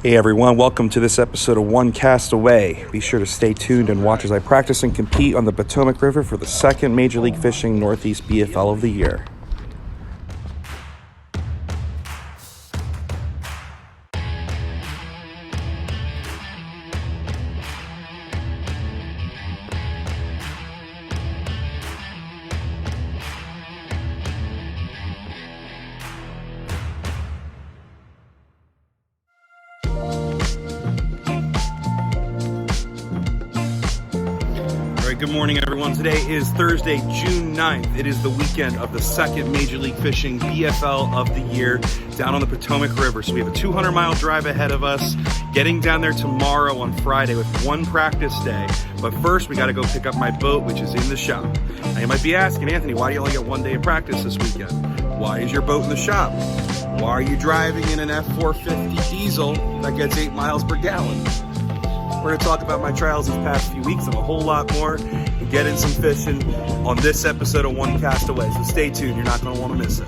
Hey everyone, welcome to this episode of One Cast Away. Be sure to stay tuned and watch as I practice and compete on the Potomac River for the second Major League Fishing Northeast BFL of the year. Good morning, everyone. Today is Thursday, June 9th. It is the weekend of the second Major League Fishing BFL of the year down on the Potomac River. So we have a 200-mile drive ahead of us, getting down there tomorrow on Friday with one practice day. But first, we got to go pick up my boat, which is in the shop. Now, you might be asking, Anthony, why do you only get 1 day of practice this weekend? Why is your boat in the shop? Why are you driving in an F450 diesel that gets 8 miles per gallon? We're going to talk about my trials these past few weeks and a whole lot more, and get in some fishing on this episode of One Cast Away. So stay tuned. You're not going to want to miss it.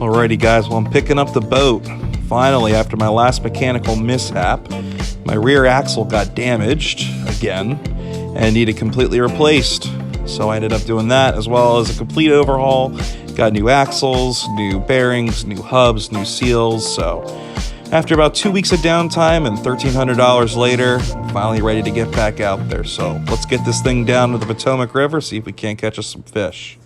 Alrighty, guys. Well, I'm picking up the boat. Finally, after my last mechanical mishap, my rear axle got damaged again and needed completely replaced. So I ended up doing that, as well as a complete overhaul. Got new axles, new bearings, new hubs, new seals. So after about 2 weeks of downtime and $1,300 later, I'm finally ready to get back out there. So let's get this thing down to the Potomac River, see if we can't catch us some fish.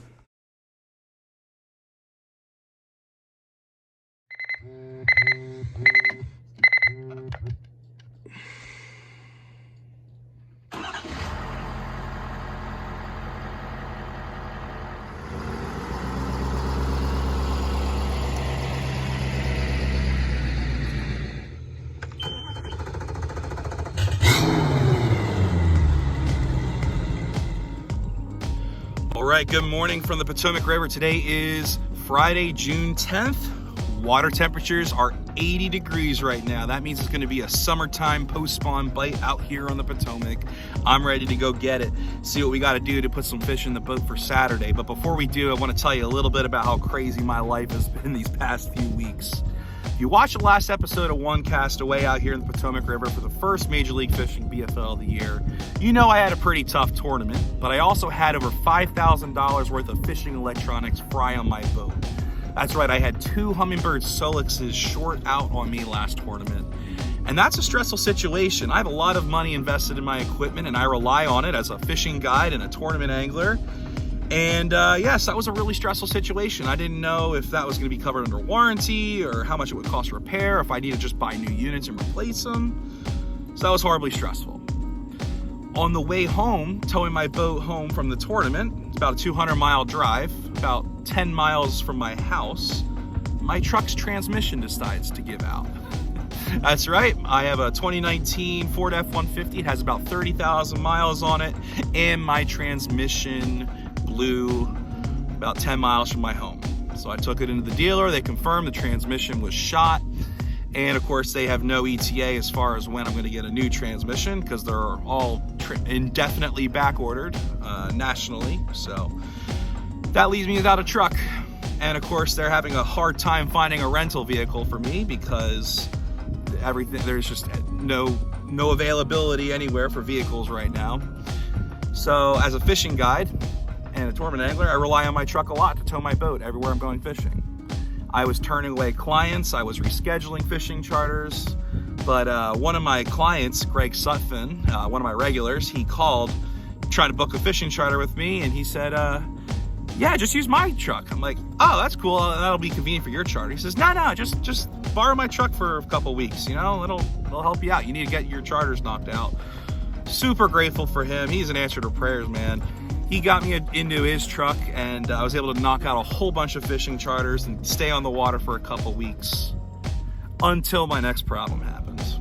All right, good morning from the Potomac River. Today is Friday, June 10th. Water temperatures are 80 degrees right now. That means it's going to be a summertime post-spawn bite out here on the Potomac. I'm ready to go get it, see what we got to do to put some fish in the boat for Saturday. But before we do, I want to tell you a little bit about how crazy my life has been these past few weeks. If you watched the last episode of One Cast Away out here in the Potomac River for the first Major League Fishing BFL of the year, you know I had a pretty tough tournament, but I also had over $5,000 worth of fishing electronics fry on my boat. That's right, I had 2 Humminbird Solixes short out on me last tournament. And that's a stressful situation. I have a lot of money invested in my equipment and I rely on it as a fishing guide and a tournament angler. And yes, that was a really stressful situation. I didn't know if that was going to be covered under warranty or how much it would cost to repair, if I need to just buy new units and replace them. So that was horribly stressful. On the way home, towing my boat home from the tournament, it's about a 200-mile drive, about 10 miles from my house, my truck's transmission decides to give out. That's right, I have a 2019 Ford F-150. It has about 30,000 miles on it, and my transmission blew about 10 miles from my home. So I took it into the dealer. They confirmed the transmission was shot. And of course, they have no ETA as far as when I'm going to get a new transmission, because they're all indefinitely back ordered nationally. So that leaves me without a truck. And of course, they're having a hard time finding a rental vehicle for me, because there's just no availability anywhere for vehicles right now. So as a fishing guide and a tournament angler, I rely on my truck a lot to tow my boat everywhere I'm going fishing. I was turning away clients, I was rescheduling fishing charters, but one of my clients, Greg Sutphin, one of my regulars, he called trying to book a fishing charter with me, and he said, yeah, just use my truck. I'm like, oh, that's cool, that'll be convenient for your charter. He says, no, just borrow my truck for a couple weeks, you know, it'll help you out. You need to get your charters knocked out. Super grateful for him. He's an answer to prayers, man. He got me into his truck, and I was able to knock out a whole bunch of fishing charters and stay on the water for a couple weeks until my next problem happens.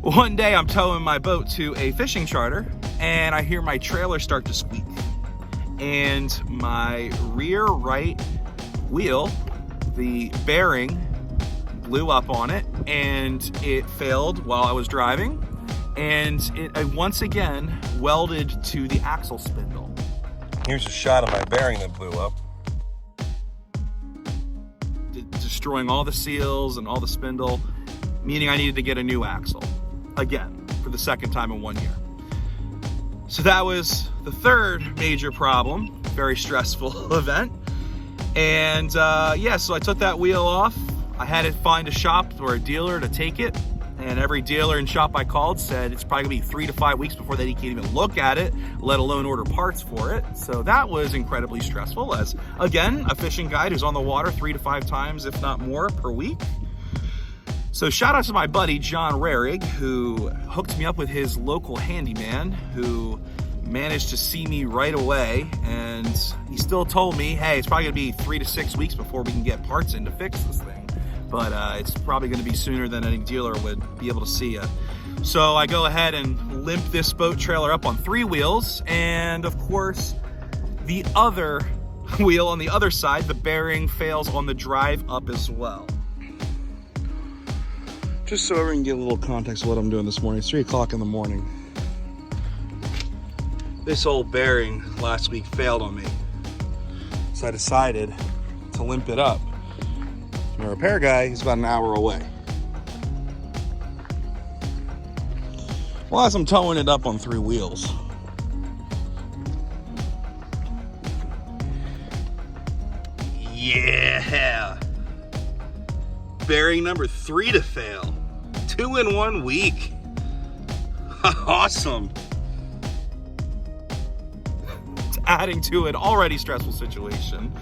One day I'm towing my boat to a fishing charter, and I hear my trailer start to squeak, and my rear right wheel, the bearing, blew up on it, and it failed while I was driving. And it once again welded to the axle spindle. Here's a shot of my bearing that blew up. destroying all the seals and all the spindle, meaning I needed to get a new axle again for the second time in 1 year. So that was the third major problem, very stressful event. And yeah, so I took that wheel off. I had to find a shop or a dealer to take it. And every dealer and shop I called said it's probably gonna be 3 to 5 weeks before they can even look at it, let alone order parts for it. So that was incredibly stressful, as again, a fishing guide who's on the water 3 to 5 times, if not more, per week. So shout out to my buddy, John Rarig, who hooked me up with his local handyman, who managed to see me right away. And he still told me, hey, it's probably gonna be 3 to 6 weeks before we can get parts in to fix this thing. But it's probably gonna be sooner than any dealer would be able to see you. So I go ahead and limp this boat trailer up on 3 wheels. And of course, the other wheel on the other side, the bearing fails on the drive up as well. Just so everyone can get a little context of what I'm doing this morning. It's 3 o'clock in the morning. This old bearing last week failed on me. So I decided to limp it up. My repair guy is about an hour away. Well, as I'm towing it up on 3 wheels, yeah, bearing number 3 to fail, 2 in 1 week. Awesome. It's adding to an already stressful situation.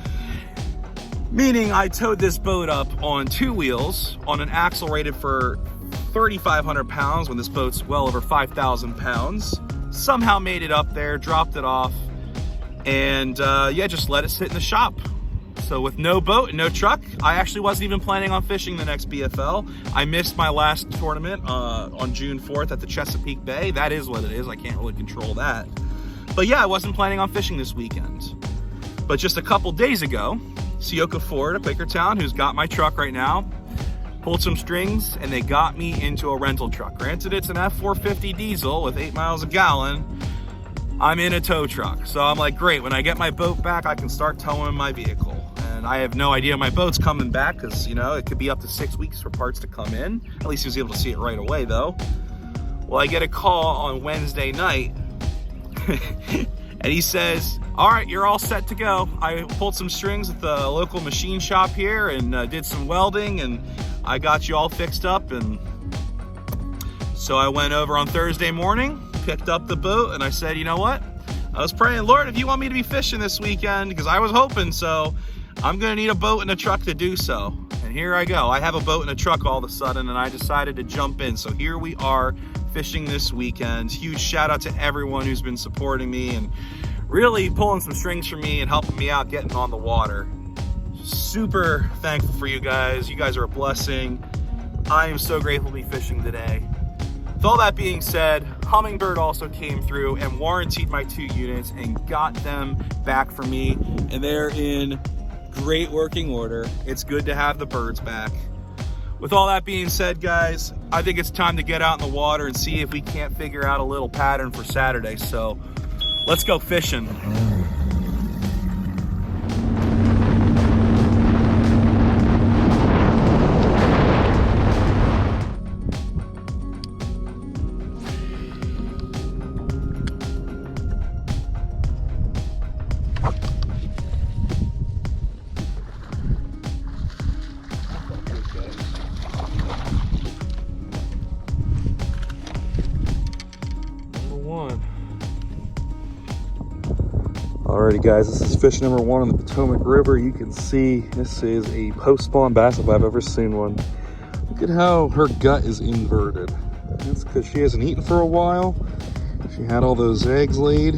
Meaning I towed this boat up on 2 wheels on an axle rated for 3,500 pounds when this boat's well over 5,000 pounds. Somehow made it up there, dropped it off, and yeah, just let it sit in the shop. So with no boat and no truck, I actually wasn't even planning on fishing the next BFL. I missed my last tournament on June 4th at the Chesapeake Bay. That is what it is, I can't really control that. But yeah, I wasn't planning on fishing this weekend. But just a couple days ago, Sioka Ford of Quakertown, who's got my truck right now, pulled some strings and they got me into a rental truck. Granted, it's an F450 diesel with 8 miles a gallon. I'm in a tow truck. So I'm like, great, when I get my boat back, I can start towing my vehicle. And I have no idea my boat's coming back because, you know, it could be up to 6 weeks for parts to come in. At least he was able to see it right away though. Well, I get a call on Wednesday night and he says, all right, you're all set to go. I pulled some strings at the local machine shop here and did some welding, and I got you all fixed up. And so I went over on Thursday morning, picked up the boat, and I said, you know what? I was praying, Lord, if you want me to be fishing this weekend, because I was hoping so, I'm gonna need a boat and a truck to do so. And here I go. I have a boat and a truck all of a sudden, and I decided to jump in. So here we are fishing this weekend. Huge shout out to everyone who's been supporting me and really pulling some strings for me and helping me out getting on the water. Super thankful for you guys. You guys are a blessing. I am so grateful to be fishing today. With all that being said, Humminbird also came through and warrantied my 2 units and got them back for me, and they're in great working order. It's good to have the birds back. With all that being said, guys, I think it's time to get out in the water and see if we can't figure out a little pattern for Saturday. So let's go fishing. Alrighty guys, this is fish number 1 on the Potomac River. You can see this is a post-spawn bass if I've ever seen one. Look at how her gut is inverted. That's because she hasn't eaten for a while. She had all those eggs laid.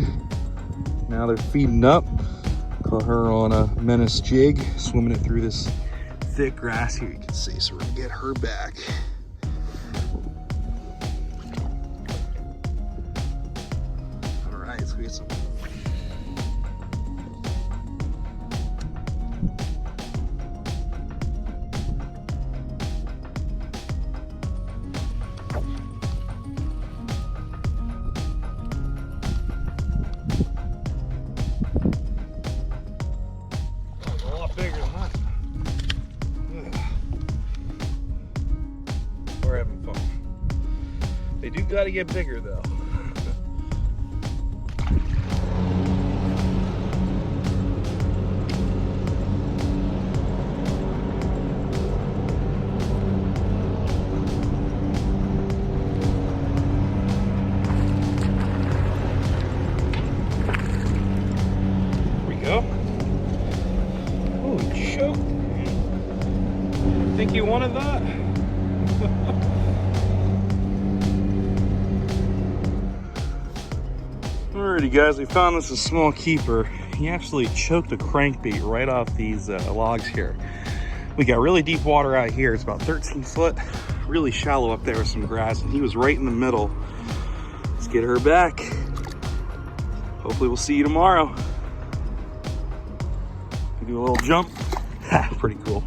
Now they're feeding up. Caught her on a menace jig, swimming it through this thick grass here, you can see. So we're gonna get her back. Alright, let's get some. Bigger than that. we're having fun. They do gotta get bigger though. Go. Oh, choked. Think you wanted that? Alrighty guys, we found this a small keeper. He actually choked a crankbait right off these logs here. We got really deep water out here. It's about 13 foot, really shallow up there with some grass, and he was right in the middle. Let's get her back. Hopefully we'll see you tomorrow. Do a little jump. Pretty cool.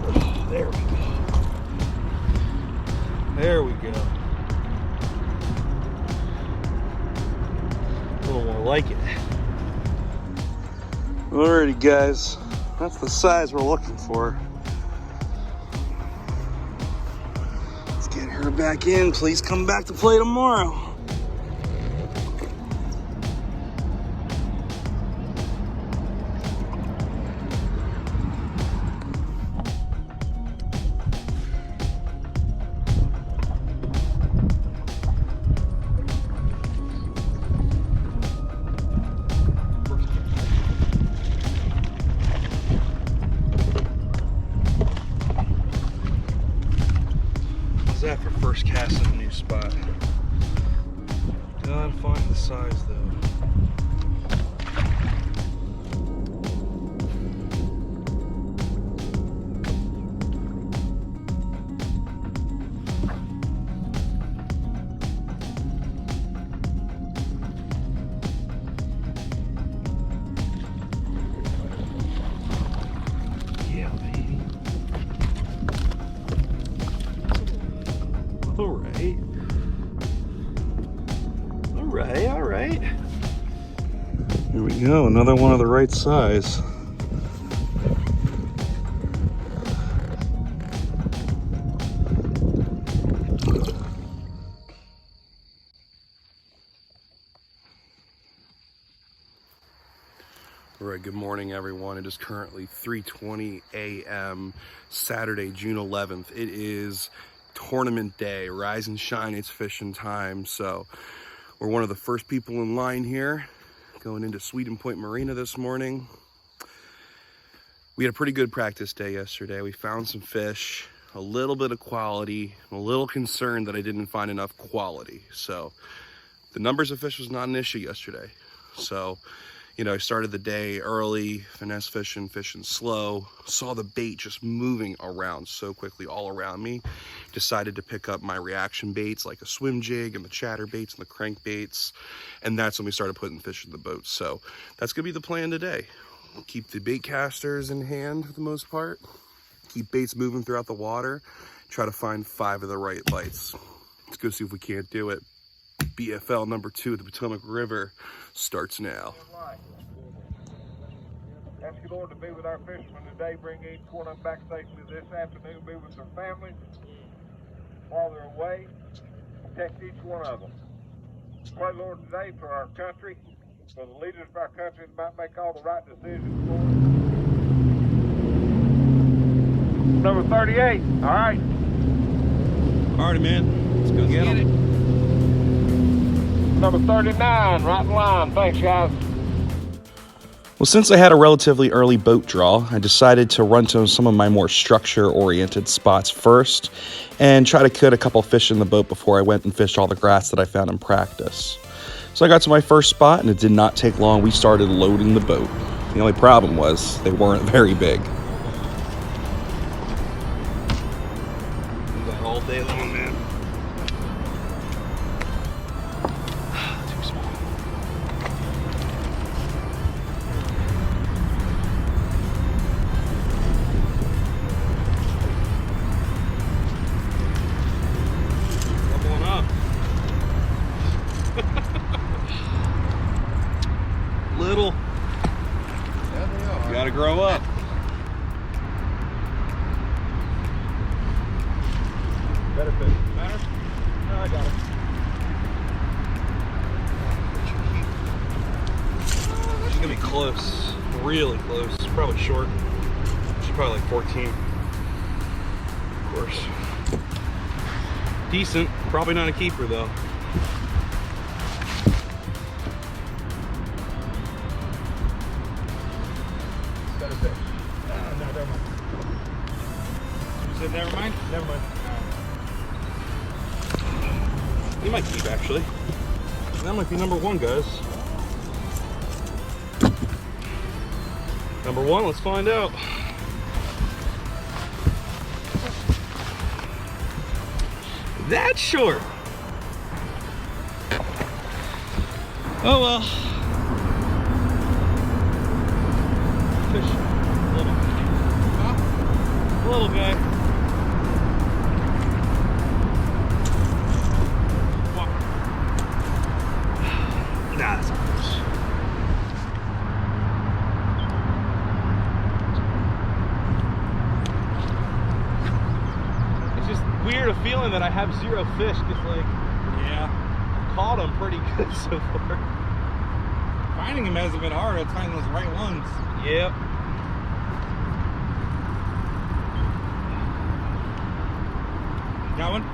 Oh, there we go. There we go. A little more like it. Alrighty guys, that's the size we're looking for. Get her back in. Please come back to play tomorrow. That for first cast in a new spot. Gotta find the size though. Yeah, baby. All right. Here we go, another one of the right size. All right, good morning everyone. It is currently 3:20 a.m. Saturday, June 11th. It is tournament day, rise and shine, it's fishing time. So we're one of the first people in line here, going into Sweden Point Marina this morning. We had a pretty good practice day yesterday. We found some fish, a little bit of quality. I'm a little concerned that I didn't find enough quality. So the numbers of fish was not an issue yesterday. So, you know, I started the day early, finesse fishing slow, saw the bait just moving around so quickly all around me. Decided to pick up my reaction baits like a swim jig and the chatter baits and the crank baits. And that's when we started putting fish in the boat. So that's gonna be the plan today. Keep the bait casters in hand for the most part. Keep baits moving throughout the water. Try to find 5 of the right bites. Let's go see if we can't do it. BFL number 2 at the Potomac River starts now. Ask the Lord to be with our fishermen today. Bring each one of them back safely this afternoon. Be with their families while they're away. Protect each one of them. Pray, Lord, today for our country, for the leaders of our country that might make all the right decisions for us. Number 38. All right. All right, man. Let's go get it. Number 39, right in line. Thanks, guys. Well, since I had a relatively early boat draw, I decided to run to some of my more structure-oriented spots first and try to cut a couple fish in the boat before I went and fished all the grass that I found in practice. So I got to my first spot, and it did not take long. We started loading the boat. The only problem was they weren't very big. That all day long, man. Too small. Doubling up. I got it. She's gonna be close, really close. Probably short. She's probably like 14. Of course. Decent. Probably not a keeper though. Got a fish. No, never mind. You said never mind? Never mind. He might keep actually. That might be number one, guys. Number one, let's find out. That's short. Oh well. Fish. Little. Huh? Little guy. Nah, that's close. It's just weird a feeling that I have zero fish because, like, Yeah. I've caught them pretty good so far. Finding him hasn't been hard. It's finding those right ones. Yep. Got one?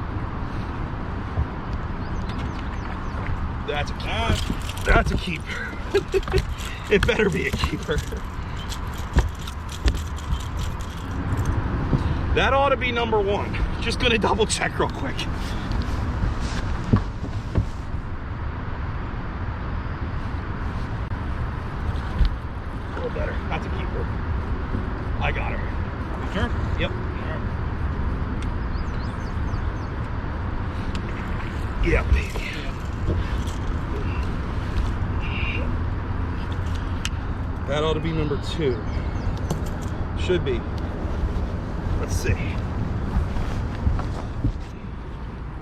That's a keeper. That's a keeper. It better be a keeper. That ought to be number one. Just gonna double check real quick. A little better. That's a keeper. I got her. You sure? Yep. Alright. Yeah, baby. That ought to be number two. Should be. Let's see.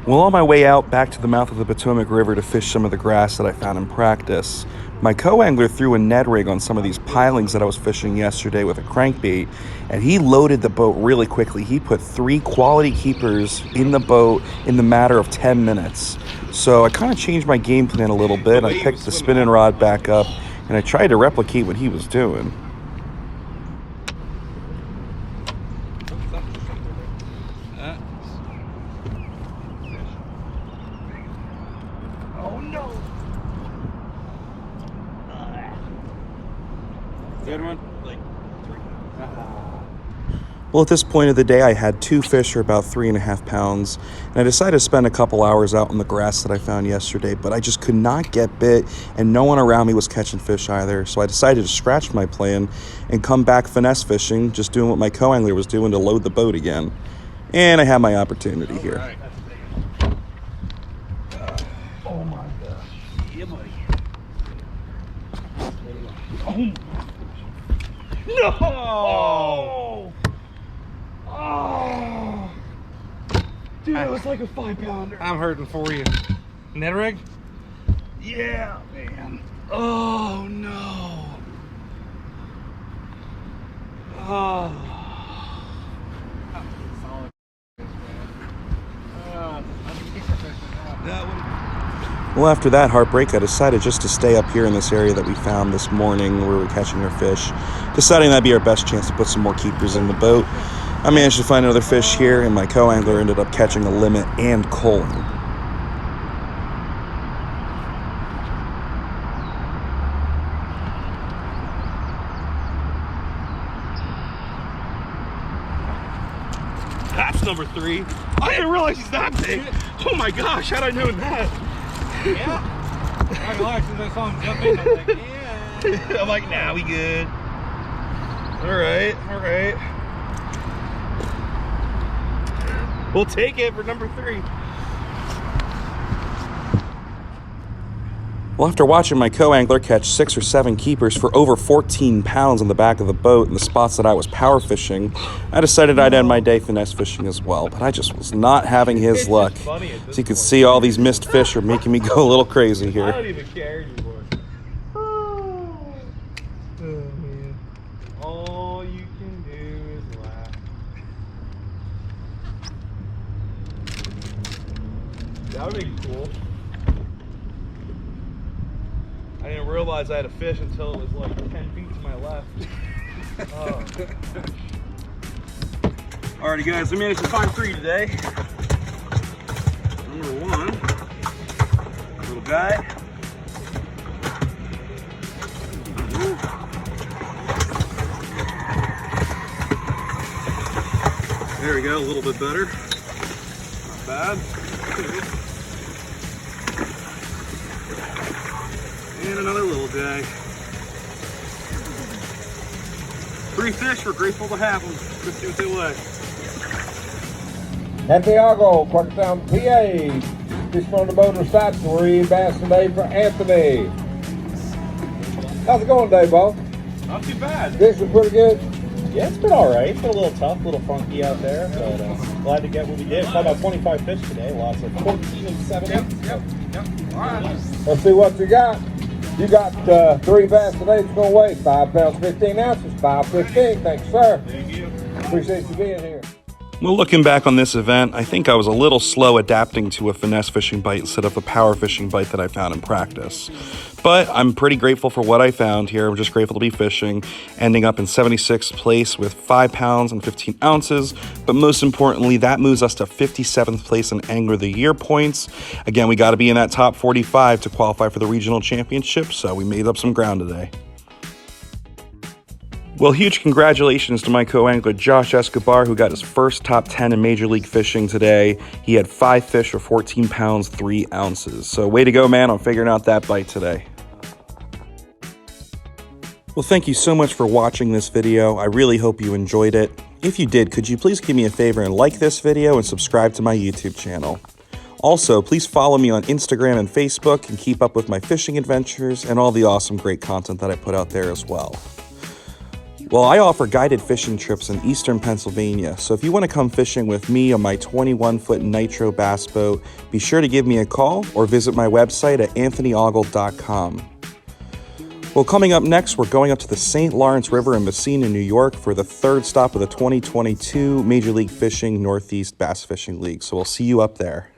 Well, on my way out back to the mouth of the Potomac River to fish some of the grass that I found in practice, my co-angler threw a Ned rig on some of these pilings that I was fishing yesterday with a crankbait, and he loaded the boat really quickly. He put 3 quality keepers in the boat in the matter of 10 minutes. So I kind of changed my game plan a little bit. I picked the spinning rod back up, and I tried to replicate what he was doing. Oh no! Good one? Like 3. Well, at this point of the day, I had 2 fish for about 3.5 pounds, and I decided to spend a couple hours out in the grass that I found yesterday, but I just could not get bit, and no one around me was catching fish either, so I decided to scratch my plan and come back finesse fishing, just doing what my co-angler was doing to load the boat again. And I had my opportunity here. Right. Oh my gosh. Yeah, buddy. Oh. No! Oh! Oh! Dude, it was like a 5-pounder. I'm hurting for you. Ned rig? Yeah, man. Oh no. Oh. Well, after that heartbreak, I decided just to stay up here in this area that we found this morning where we were catching our fish, deciding that'd be our best chance to put some more keepers in the boat. I managed to find another fish here, and my co-angler ended up catching a limit and culling. That's number 3. I didn't realize he's that big. Oh my gosh, how'd I known that? Yeah. I relaxed since I saw him jump in. I'm like, yeah. I'm like, nah, we good. All right, all right. We'll take it for number 3. Well, after watching my co-angler catch 6 or 7 keepers for over 14 pounds on the back of the boat in the spots that I was power fishing, I decided I'd end my day finesse fishing as well, but I just was not having his luck. As you can see, all these missed fish are making me go a little crazy I here. don't even care anymore. Oh, man. All you can do is laugh. That would be cool. I didn't realize I had a fish until it was like 10 feet to my left. Oh. Alrighty guys, we managed to find 3 today. Number 1, little guy. Ooh. There we go, a little bit better. Not bad. And another little guy. 3 fish, we're grateful to have them. Let's see what they weigh. Santiago, Clarkstown, PA. Fish from the motor side, 3 bass today for Anthony. How's it going today, Bo? Not too bad. Fishing pretty good? Yeah, it's been all right. It's been a little tough, a little funky out there, but glad to get what we did. Caught about 25 fish today, lots of 14 and 17. Yep. All right. Let's see what you got. You got 3 bass today. It's going to weigh 5 pounds, 15 ounces, 5.15. Thanks, sir. Thank you. Appreciate you being here. Well, looking back on this event, I think I was a little slow adapting to a finesse fishing bite instead of a power fishing bite that I found in practice. But I'm pretty grateful for what I found here. I'm just grateful to be fishing, ending up in 76th place with 5 pounds and 15 ounces. But most importantly, that moves us to 57th place in Angler of the Year points. Again, we got to be in that top 45 to qualify for the regional championship, so we made up some ground today. Well, huge congratulations to my co-angler Josh Escobar, who got his first top 10 in Major League Fishing today. He had 5 fish for 14 pounds, 3 ounces. So way to go, man, on figuring out that bite today. Well, thank you so much for watching this video. I really hope you enjoyed it. If you did, could you please do me a favor and like this video and subscribe to my YouTube channel. Also, please follow me on Instagram and Facebook and keep up with my fishing adventures and all the awesome, great content that I put out there as well. Well, I offer guided fishing trips in eastern Pennsylvania, so if you want to come fishing with me on my 21-foot nitro bass boat, be sure to give me a call or visit my website at anthonyogle.com. Well, coming up next, we're going up to the St. Lawrence River in Messina, New York for the 3rd stop of the 2022 Major League Fishing Northeast Bass Fishing League, so we'll see you up there.